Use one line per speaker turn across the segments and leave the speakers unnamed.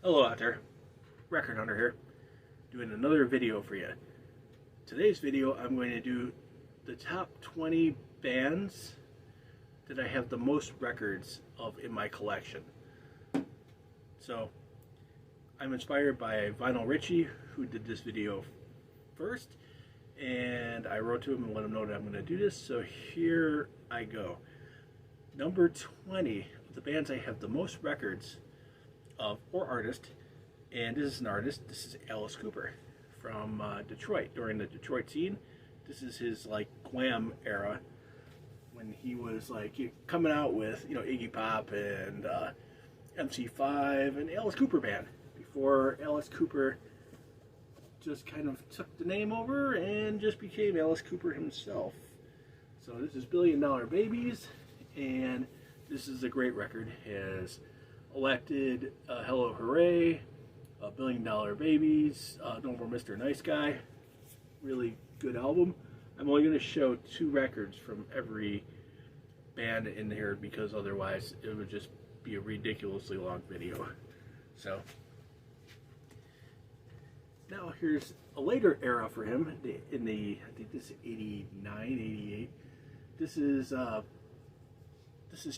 Hello out there, Record Hunter here, doing another video for you. Today's video I'm going to do the top 20 bands that I have the most records of in my collection. So, I'm inspired by Vinyl Richie, who did this video first, and I wrote to him and let him know that I'm going to do this, so here I go. Number 20 of the bands I have the most records of, or artist, and this is an artist. This is Alice Cooper from Detroit, during the Detroit scene. This is his like glam era, when he was like coming out with, you know, Iggy Pop and MC5 and Alice Cooper Band, before Alice Cooper just kind of took the name over and just became Alice Cooper himself. So this is $1 Billion Babies, and this is a great record. It has Elected, Hello Hooray, $1 Billion Babies, No More Mr. Nice Guy. Really good album. I'm only going to show 2 records from every band in here, because otherwise it would just be a ridiculously long video. So now here's a later era for him, in the, I think this is 89, 88. This is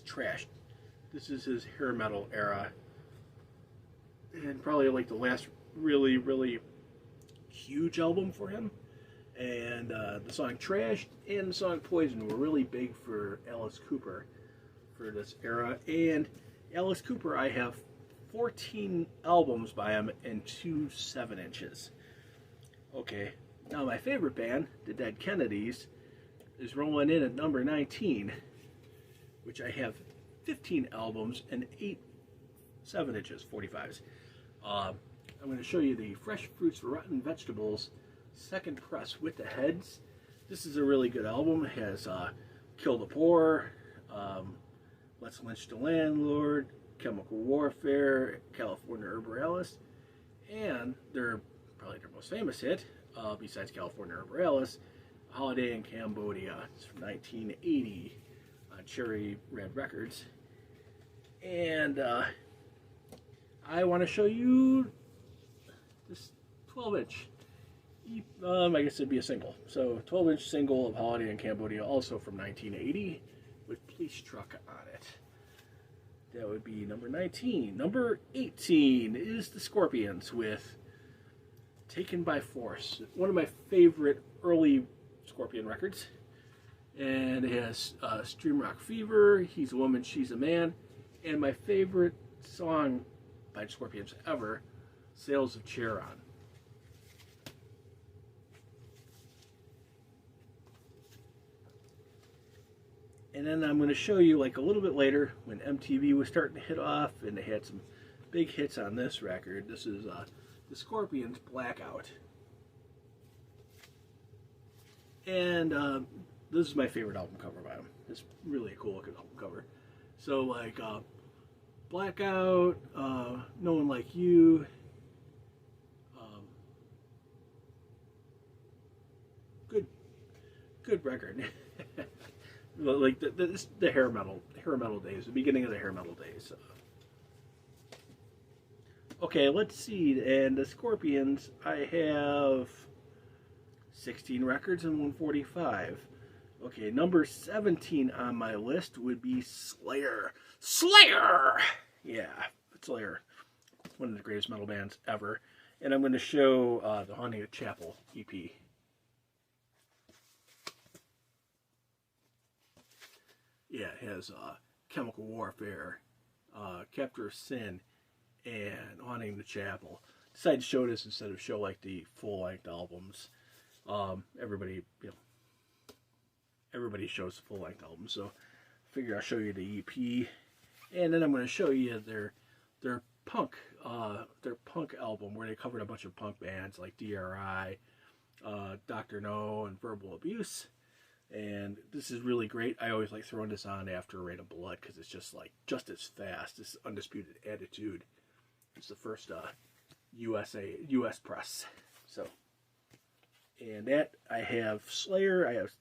Trashed. This is his hair metal era, and probably like the last really huge album for him. And the song Trashed and the song Poison were really big for Alice Cooper for this era. And Alice Cooper, I have 14 albums by him and 2 7-inches. Okay, now my favorite band, the Dead Kennedys, is rolling in at number 19, which I have 15 albums and 8 7-inches, 45s. I'm going to show you the Fresh Fruits for Rotten Vegetables second press with the Heads. This is a really good album. It has Kill the Poor, Let's Lynch the Landlord, Chemical Warfare, California Herbalis, and probably their most famous hit, besides California Herbalis, Holiday in Cambodia. It's from 1980 on Cherry Red Records. And I want to show you this 12-inch, I guess it'd be a single. So 12-inch single of Holiday in Cambodia, also from 1980, with Police Truck on it. That would be number 19. Number 18 is the Scorpions with Taken by Force, one of my favorite early Scorpion records. And it has Stream Rock Fever, He's a Woman, She's a Man, and my favorite song by the Scorpions ever, Sails of Charon. And then I'm going to show you, like a little bit later, when MTV was starting to hit off and they had some big hits on this record. This is the Scorpions' Blackout. And this is my favorite album cover by them. It's really a cool looking album cover. So like Blackout, No One Like You, good record. Like the hair metal days, the beginning of the hair metal days. Okay, let's see. And the Scorpions, I have 16 records and 145. Okay, number 17 on my list would be Slayer. Slayer! Yeah, Slayer. One of the greatest metal bands ever. And I'm going to show the Haunting of Chapel EP. Yeah, it has Chemical Warfare, Capture of Sin, and Haunting the Chapel. Decided to show this instead of show like the full-length albums. Everybody shows the full-length album, so I figure I'll show you the EP, and then I'm going to show you their punk album, where they covered a bunch of punk bands like DRI, Dr. No, and Verbal Abuse. And this is really great. I always like throwing this on after Rain of Blood, because it's just as fast. This Undisputed Attitude. It's the first US press. So, and that, I have Slayer. I have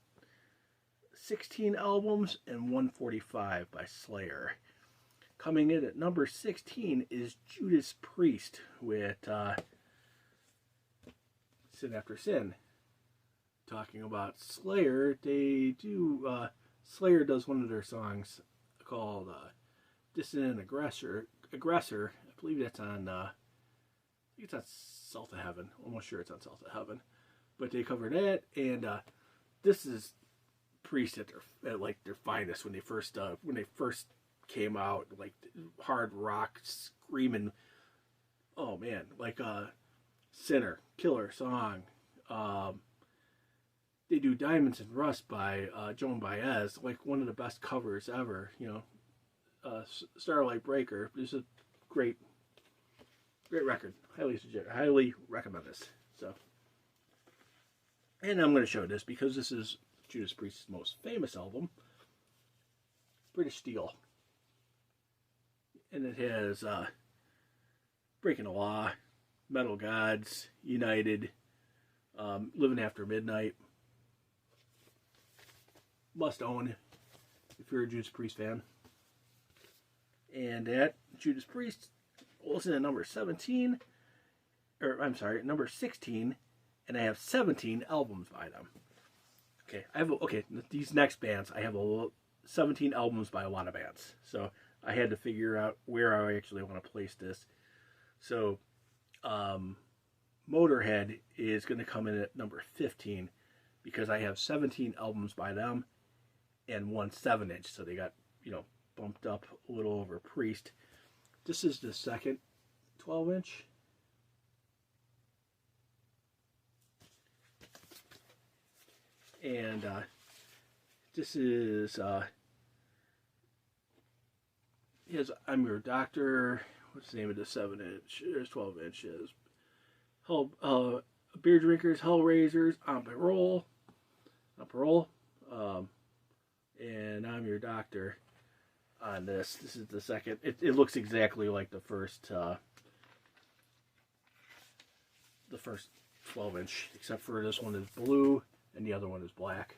16 albums and 145 by Slayer. Coming in at number 16 is Judas Priest with Sin After Sin. Talking about Slayer, they do, Slayer does one of their songs called Dissident Aggressor. I believe that's on, I think it's on South of Heaven. Almost sure it's on South of Heaven. But they cover that, and this is Priest at like their finest when they first came out, like hard rock screaming. Oh man, like Sinner, killer song. They do Diamonds and Rust by Joan Baez, like one of the best covers ever. You know, Starlight Breaker. This is a great record. Highly recommend this. So, and I'm going to show this because this is Judas Priest's most famous album, British Steel. And it has Breaking the Law, Metal Gods, United, Living After Midnight. Must own if you're a Judas Priest fan. And that Judas Priest was in at number 17, or I'm sorry, number 16, and I have 17 albums by them. Okay, these next bands, I have 17 albums by a lot of bands. So I had to figure out where I actually want to place this. So Motorhead is going to come in at number 15 because I have 17 albums by them and one 7-inch. So they got, you know, bumped up a little over Priest. This is the second 12-inch. And this is I'm Your Doctor. What's the name of the 7-inch? There's 12 inches. Beer Drinkers, Hellraisers, On Parole. And I'm Your Doctor on this. This is the second. It looks exactly like the first 12-inch, except for this one is blue and the other one is black.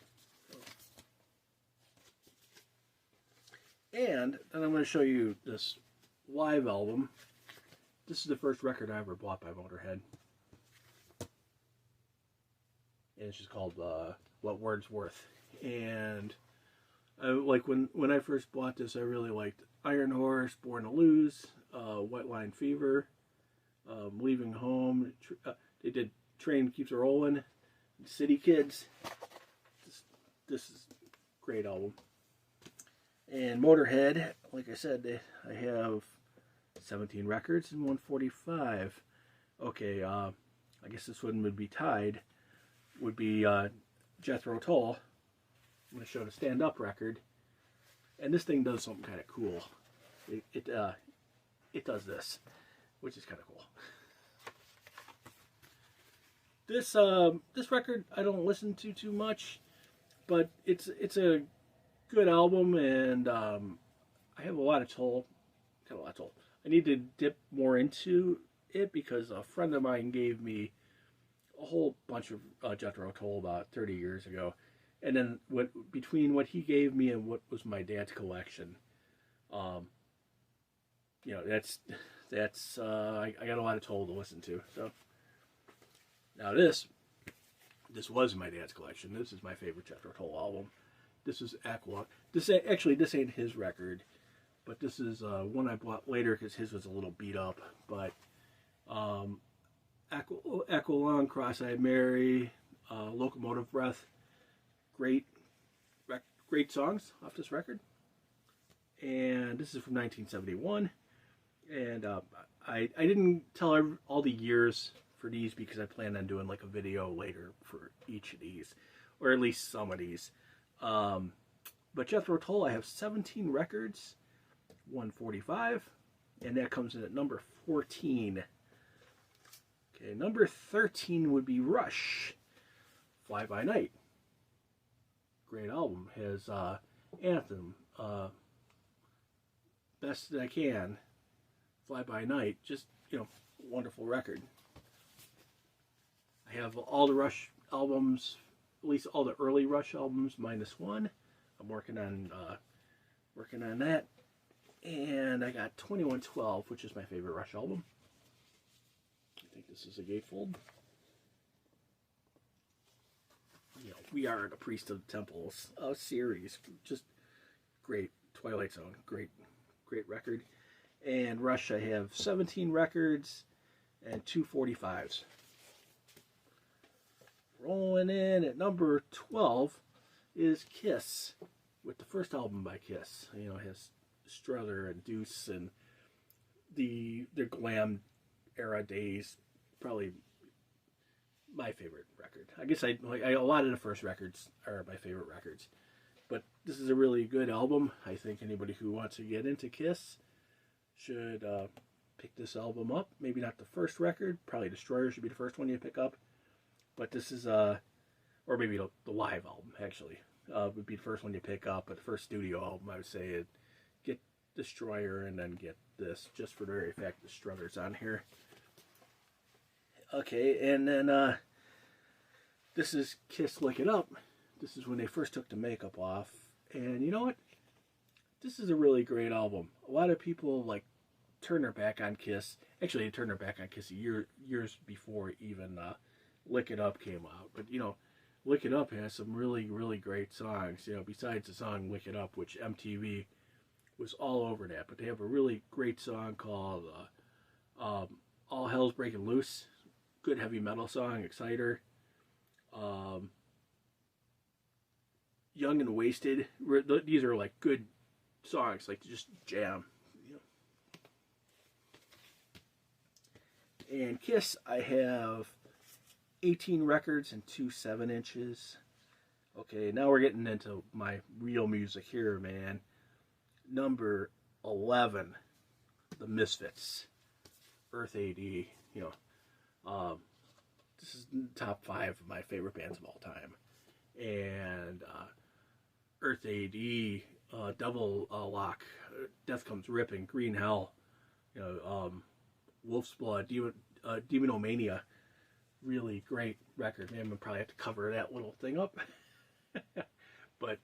And then I'm going to show you this live album. This is the first record I ever bought by Motorhead. And it's just called What Words Worth. And like when I first bought this, I really liked Iron Horse, Born to Lose, White Line Fever, Leaving Home. They did Train Keeps a Rollin', City Kids. This is a great album. And Motorhead, like I said, I have 17 records and 145. Okay, I guess this one would be tied. Would be Jethro Tull. I'm going to show the stand-up record. And this thing does something kind of cool. It does this, which is kind of cool. This record I don't listen to too much, but it's a good album, and I have a lot of Tull. I need to dip more into it because a friend of mine gave me a whole bunch of Jethro Tull about 30 years ago, and then between what he gave me and what was my dad's collection, you know, that's I got a lot of Tull to listen to. So now this was my dad's collection. This is my favorite Jethro Tull album. This is Aqualung. This ain't his record, but this is one I bought later because his was a little beat up. But Aqualung, Cross-Eyed Mary, Locomotive Breath, great songs off this record. And this is from 1971. And I didn't tell all the years for these because I plan on doing like a video later for each of these, or at least some of these. But Jethro Tull, I have 17 records, 145, and that comes in at number 14. Okay, number 13 would be Rush, Fly By Night. Great album. Has Anthem, Best That I Can, Fly By Night. Just, you know, wonderful record. I have all the Rush albums, at least all the early Rush albums minus one. I'm working on that. And I got 2112, which is my favorite Rush album. I think this is a gatefold. You know, We Are the Priest of the Temples series. Just great. Twilight Zone. Great record. And Rush, I have 17 records and 245s. Rolling in at number 12 is Kiss, with the first album by Kiss. You know, it has Struther and Deuce and their glam era days. Probably my favorite record. I guess a lot of the first records are my favorite records. But this is a really good album. I think anybody who wants to get into Kiss should pick this album up. Maybe not the first record. Probably Destroyer should be the first one you pick up. But this is, or maybe the live album, actually, would be the first one you pick up. But the first studio album, I would say, get Destroyer and then get this, just for the very fact that Strutter's on here. Okay, and then this is Kiss Lick It Up. This is when they first took the makeup off. And you know what? This is a really great album. A lot of people, like, turn their back on Kiss. Actually, they turned their back on Kiss years before even Lick It Up came out. But, you know, Lick It Up has some really, really great songs. You know, besides the song Lick It Up, which MTV was all over that. But they have a really great song called All Hell's Breaking Loose. Good heavy metal song, Exciter. Young and Wasted. These are like good songs, like just jam. You know. And Kiss, I have 18 records and 2 7-inches. Okay, now we're getting into my real music here, man. Number 11, The Misfits, Earth AD. You know, this is top 5 of my favorite bands of all time. And Earth AD, Devil Lock, Death Comes Ripping, Green Hell, you know, Wolf's Blood, Demonomania. Really great record. Man, I'm gonna probably have to cover that little thing up. But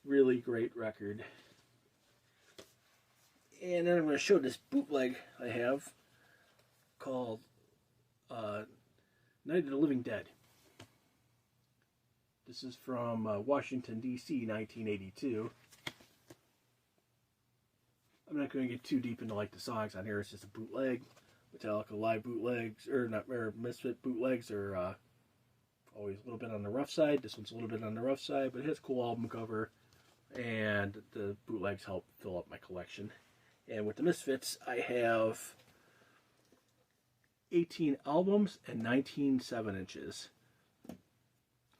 really great record. And then I'm going to show this bootleg I have called Night of the Living Dead. This is from Washington, D.C., 1982. I'm not going to get too deep into like the songs on here. It's just a bootleg. Metallica live bootlegs, or Misfit bootlegs, are always a little bit on the rough side. This one's a little bit on the rough side, but it has a cool album cover, and the bootlegs help fill up my collection. And with the Misfits, I have 18 albums and 19 7-inches.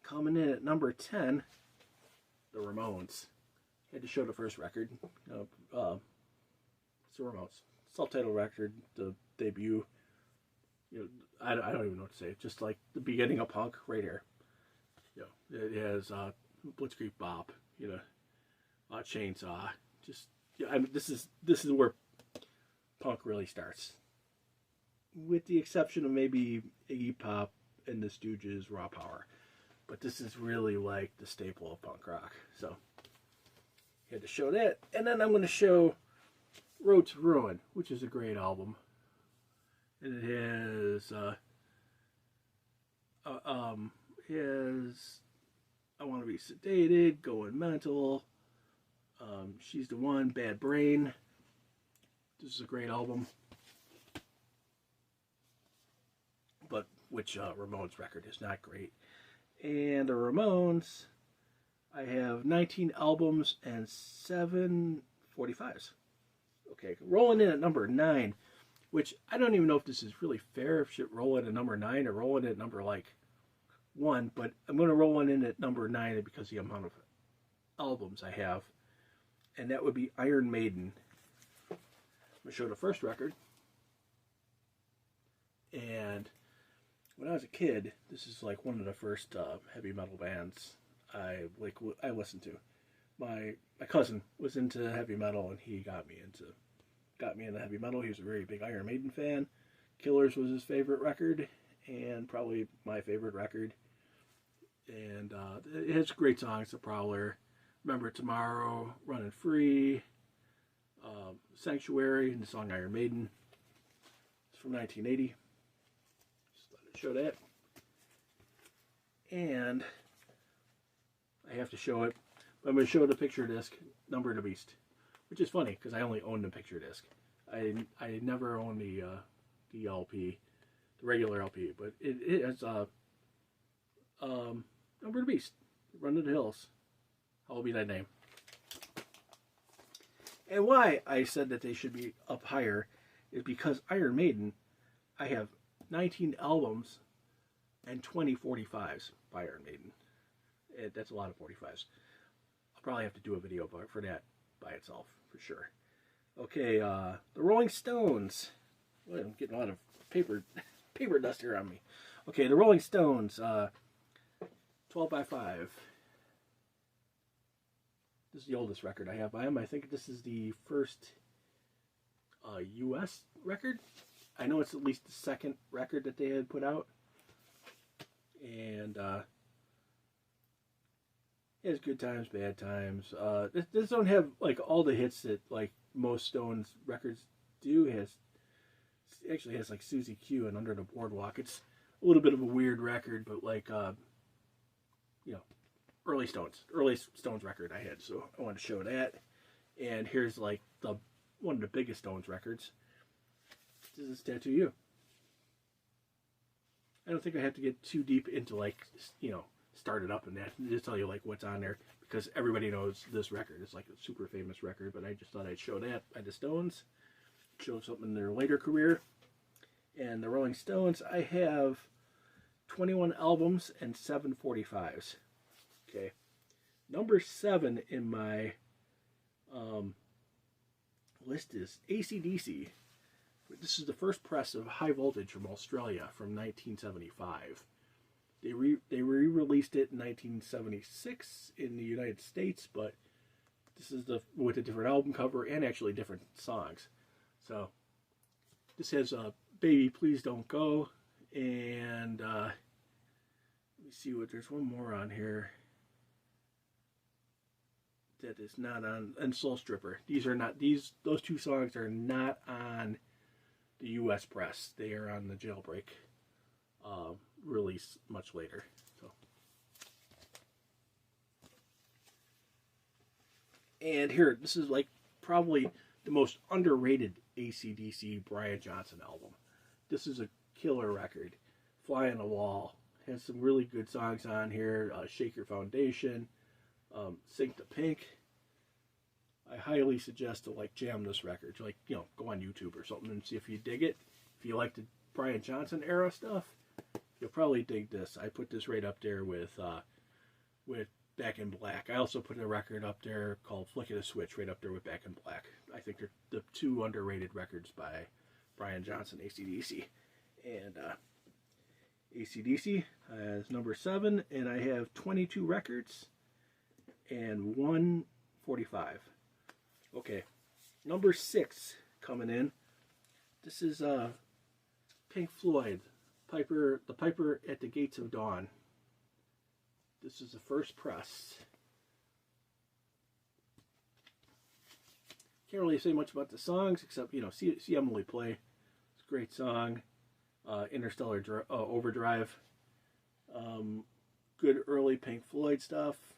Coming in at number 10, the Ramones. Had to show the first record. It's the Ramones. Self-titled record, the debut. You know, I don't even know what to say. Just like the beginning of punk, right here. You know, it has Blitzkrieg Bop. You know, Chainsaw. Just yeah, I mean, this is where punk really starts. With the exception of maybe Iggy Pop and the Stooges, Raw Power. But this is really like the staple of punk rock. So, had to show that. And then I'm going to show Road to Ruin, which is a great album. And it has, I Want to Be Sedated, Going Mental, She's the One, Bad Brain. This is a great album. But which Ramones record is not great. And the Ramones, I have 19 albums and 7 45s. Okay, rolling in at number 9, which I don't even know if this is really fair, if should roll in at number 9 or roll in at number like 1, but I'm going to roll in at number 9 because of the amount of albums I have, and that would be Iron Maiden. I'm going to show the first record, and when I was a kid, this is like one of the first heavy metal bands I listened to. My cousin was into heavy metal, and he got me into heavy metal. He was a very big Iron Maiden fan. Killers was his favorite record, and probably my favorite record. And it has great songs. The Prowler, Remember Tomorrow, Running Free, Sanctuary and the song Iron Maiden. It's from 1980. Just thought I'd show that. And I have to show it. I'm going to show the picture disc, Number of the Beast, which is funny because I only own the picture disc. I never owned the LP, the regular LP, but it has Number of the Beast, Run to the Hills. Hallowed Be Thy Name. And why I said that they should be up higher is because Iron Maiden, I have 19 albums and 20 45s by Iron Maiden. That's a lot of 45s. I'll probably have to do a video for that by itself, for sure. Okay, the Rolling Stones. Well, I'm getting a lot of paper dust here on me. Okay, the Rolling Stones, 12 by 5. This is the oldest record I have by them. I think this is the first U.S. record. I know it's at least the second record that they had put out. And it has good times, bad times. This don't have like all the hits that like most Stones records do. It actually has like Susie Q and Under the Boardwalk. It's a little bit of a weird record, but like you know, early Stones record I had, so I want to show that. And here's like one of the biggest Stones records. This is Tattoo You. I don't think I have to get too deep into like, you know, start it up and that. Just tell you like what's on there because everybody knows this record. It's like a super famous record, but I just thought I'd show that by the Stones. Show something in their later career. And the Rolling Stones, I have 21 albums and 7 45s. Okay. Number 7 in my list is AC/DC. This is the first press of High Voltage from Australia from 1975. They re-released it in 1976 in the United States, but this is with a different album cover and actually different songs. So this has Baby Please Don't Go, and let me see what there's one more on here that is not on, and Soul Stripper. Those two songs are not on the U.S. press. They are on the Jailbreak release much later. So, and here, this is like probably the most underrated AC/DC Brian Johnson album. This is a killer record. Fly on the Wall has some really good songs on here. Shake Your Foundation, Sink to Pink. I highly suggest to like jam this record. Like, you know, go on YouTube or something and see if you dig it. If you like the Brian Johnson era stuff, you'll probably dig this. I put this right up there with Back in Black. I also put a record up there called Flick of the Switch right up there with Back in Black. I think they're the two underrated records by Brian Johnson, AC/DC. And AC/DC is number 7, and I have 22 records and 1 45. Okay, number 6 coming in. This is Pink Floyd, the Piper at the Gates of Dawn. This is the first press. Can't really say much about the songs except, you know, see Emily play. It's a great song. Interstellar Overdrive. Good early Pink Floyd stuff.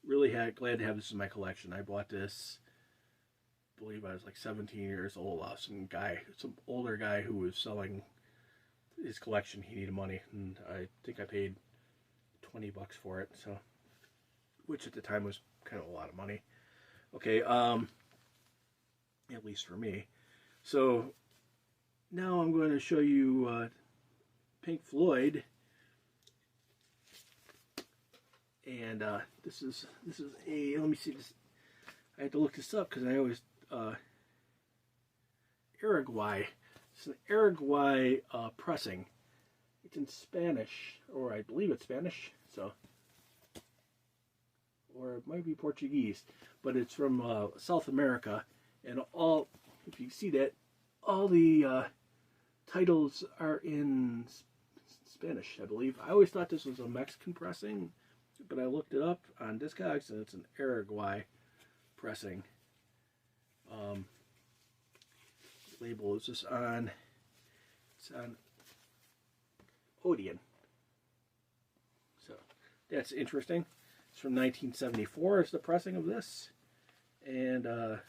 Really glad to have this in my collection. I bought this, I believe I was like 17 years old. Some older guy who was selling his collection. He needed money, and I think I paid $20 for it. So, which at the time was kind of a lot of money. Okay, at least for me. So now I'm going to show you Pink Floyd. And this is a, let me see this. I had to look this up because I always Uruguay. It's an Uruguay pressing. It's in Spanish, or I believe it's Spanish. So, or it might be Portuguese, but it's from South America, and if you see that, all the titles are in Spanish, I believe. I always thought this was a Mexican pressing, but I looked it up on Discogs, and it's an Uruguay pressing. Label is this on? It's on Odeon. So that's interesting. It's from 1974 is the pressing of this. And I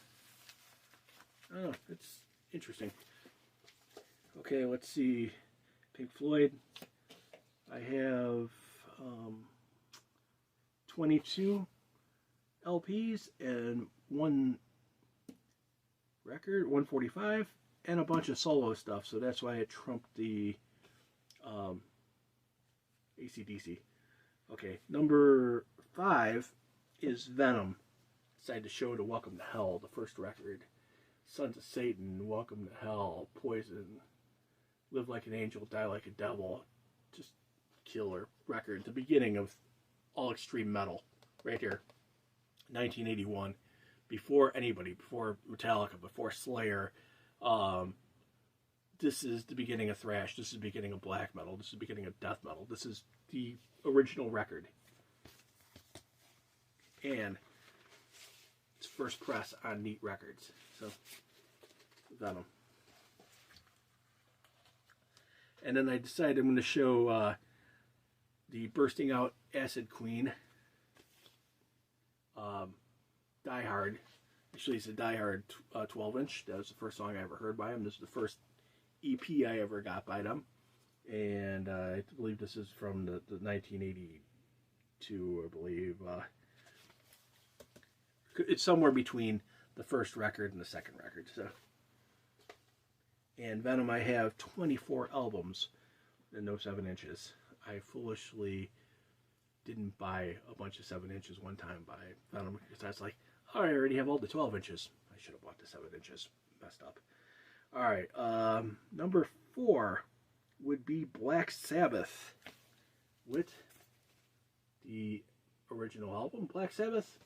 don't know, it's interesting. Okay, let's see. Pink Floyd. I have 22 LPs and one record, 145, and a bunch of solo stuff. So that's why it trumped the AC/DC. Okay, number 5 is Venom. Decided to show to Welcome to Hell, the first record. Sons of Satan, Welcome to Hell, Poison, Live Like an Angel, Die Like a Devil. Just killer record. The beginning of all extreme metal, right here. 1981. Before anybody, before Metallica, before Slayer. This is the beginning of thrash. This is the beginning of black metal. This is the beginning of death metal. This is the original record. And it's first press on Neat Records. So, Venom. And then I decided I'm going to show the Bursting Out Acid Queen. Die Hard. Actually, it's a Die Hard 12-inch. That was the first song I ever heard by him. This is the first EP I ever got by them. And I believe this is from the 1982, I believe. It's somewhere between the first record and the second record. So, and Venom, I have 24 albums and no 7 inches. I foolishly didn't buy a bunch of 7 inches one time by Venom because I was like, oh, I already have all the 12 inches. I should have bought the 7 inches. Messed up. All right, number 4 would be Black Sabbath with the original album, Black Sabbath.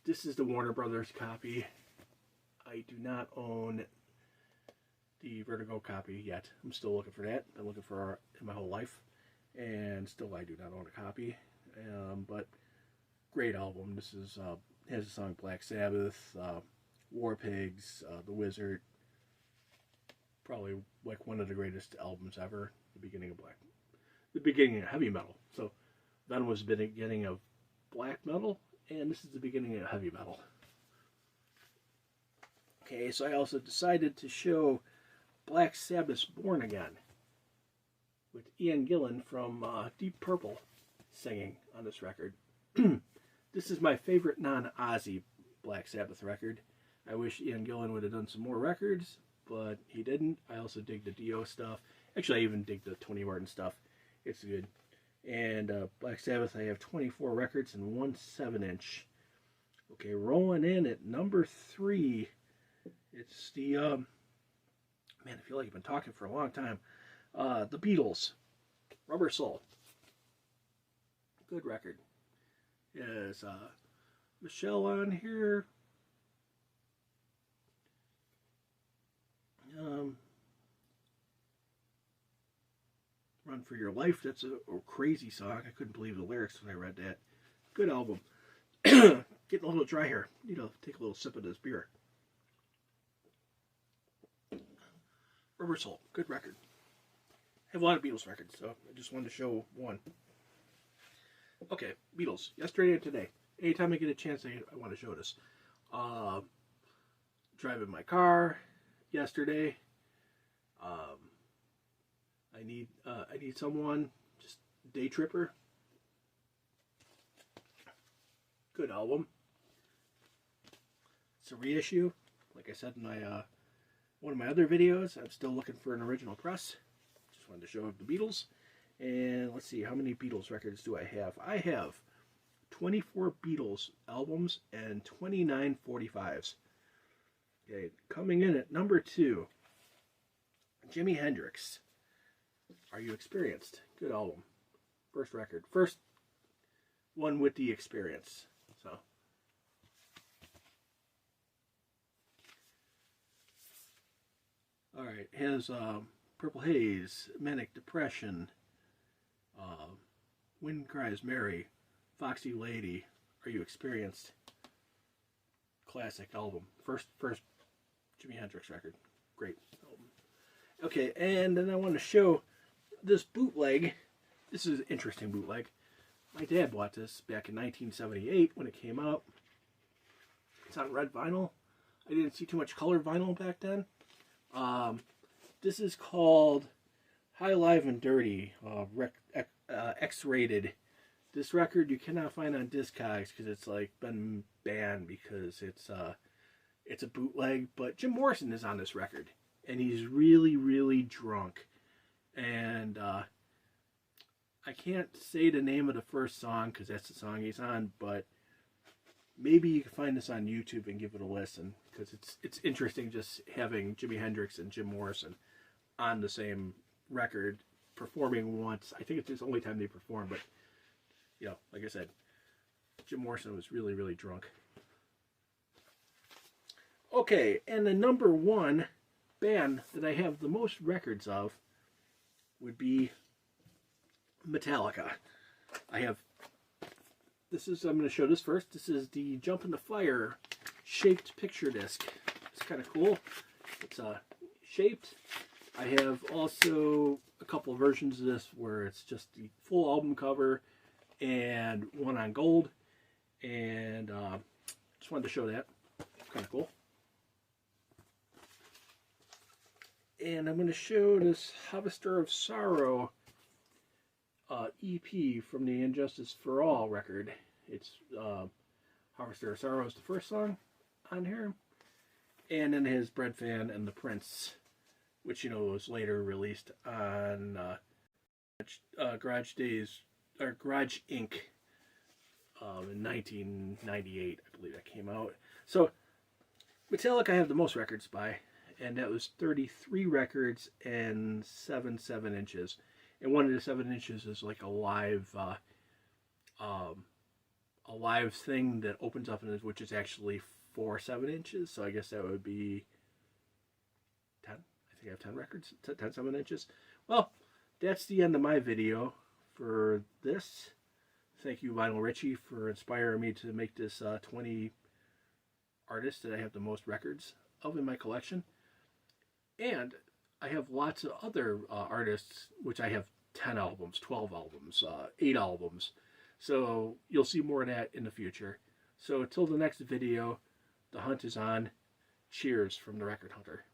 This is the Warner Brothers copy. I do not own the Vertigo copy yet. I'm still looking for that. Been looking for it my whole life, and still I do not own a copy. But great album. This is has the song Black Sabbath, War Pigs, The Wizard. Probably like one of the greatest albums ever. The beginning of heavy metal. So Venom was the beginning of black metal, and this is the beginning of heavy metal. Okay, so I also decided to show Black Sabbath's Born Again with Ian Gillan from Deep Purple singing on this record. This is my favorite non-Ozzy Black Sabbath record. I wish Ian Gillan would have done some more records, but he didn't. I also dig the Dio stuff. Actually, I even dig the Tony Martin stuff. It's good. And Black Sabbath, I have 24 records and one 7-inch. Okay, rolling in at number 3. It's the, man, I feel like I've been talking for a long time. The Beatles, Rubber Soul. Good record. Is Michelle on here? Run for Your Life. That's a crazy song. I couldn't believe the lyrics when I read that. Good album. Getting a little dry here. Need to take a little sip of this beer. Rubber Soul. Good record. I have a lot of Beatles records, so I just wanted to show one. Okay, Beatles. Yesterday and today. Anytime I get a chance, I want to show this. Driving my car yesterday. I need someone, just day tripper. Good album. It's a reissue. Like I said in my one of my other videos, I'm still looking for an original press. Just wanted to show the Beatles. And let's see, how many Beatles records do I have? I have 24 Beatles albums and 29 45s. Okay, coming in at number 2, Jimi Hendrix. Are You Experienced? Good album. First record. First one with the experience. So. Alright, has Purple Haze, Manic Depression, Wind Cries Mary, Foxy Lady, Are You Experienced? classic album. First Jimi Hendrix record. Great album. Okay, and then I want to show this bootleg. This is an interesting bootleg. My dad bought this back in 1978 when it came out. It's on red vinyl. I didn't see too much color vinyl back then. This is called High Live and Dirty, X-rated. This record you cannot find on Discogs because it's like been banned because it's a bootleg. But Jim Morrison is on this record, and he's really, really drunk. And I can't say the name of the first song because that's the song he's on, but maybe you can find this on YouTube and give it a listen because it's interesting just having Jimi Hendrix and Jim Morrison on the same record performing once. I think it's the only time they perform, but you know, like I said, Jim Morrison was really, really drunk. Okay, and the number one band that I have the most records of would be Metallica. I'm going to show this first. This is the Jump in the Fire shaped picture disc. It's kind of cool. It's shaped. I have also a couple versions of this where it's just the full album cover and one on gold. And just wanted to show that. It's kind of cool. And I'm going to show this Harvester of Sorrow EP from the Injustice for All record. It's Harvester of Sorrow is the first song on here. And then his Bread Fan and the Prince, which, you know, was later released on Garage Days, or Garage Inc. In 1998, I believe that came out. So, Metallica I have the most records by, and that was 33 records and 7 7-inches. And one of the 7 inches is like a live thing that opens up, which is actually 4 7-inches. So I guess that would be 10. I think I have 10 records, 10 7-inches. Well, that's the end of my video for this. Thank you, Lionel Richie, for inspiring me to make this 20 artists that I have the most records of in my collection. And I have lots of other artists, which I have 10 albums, 12 albums, 8 albums. So you'll see more of that in the future. So until the next video, the hunt is on. Cheers from the Record Hunter.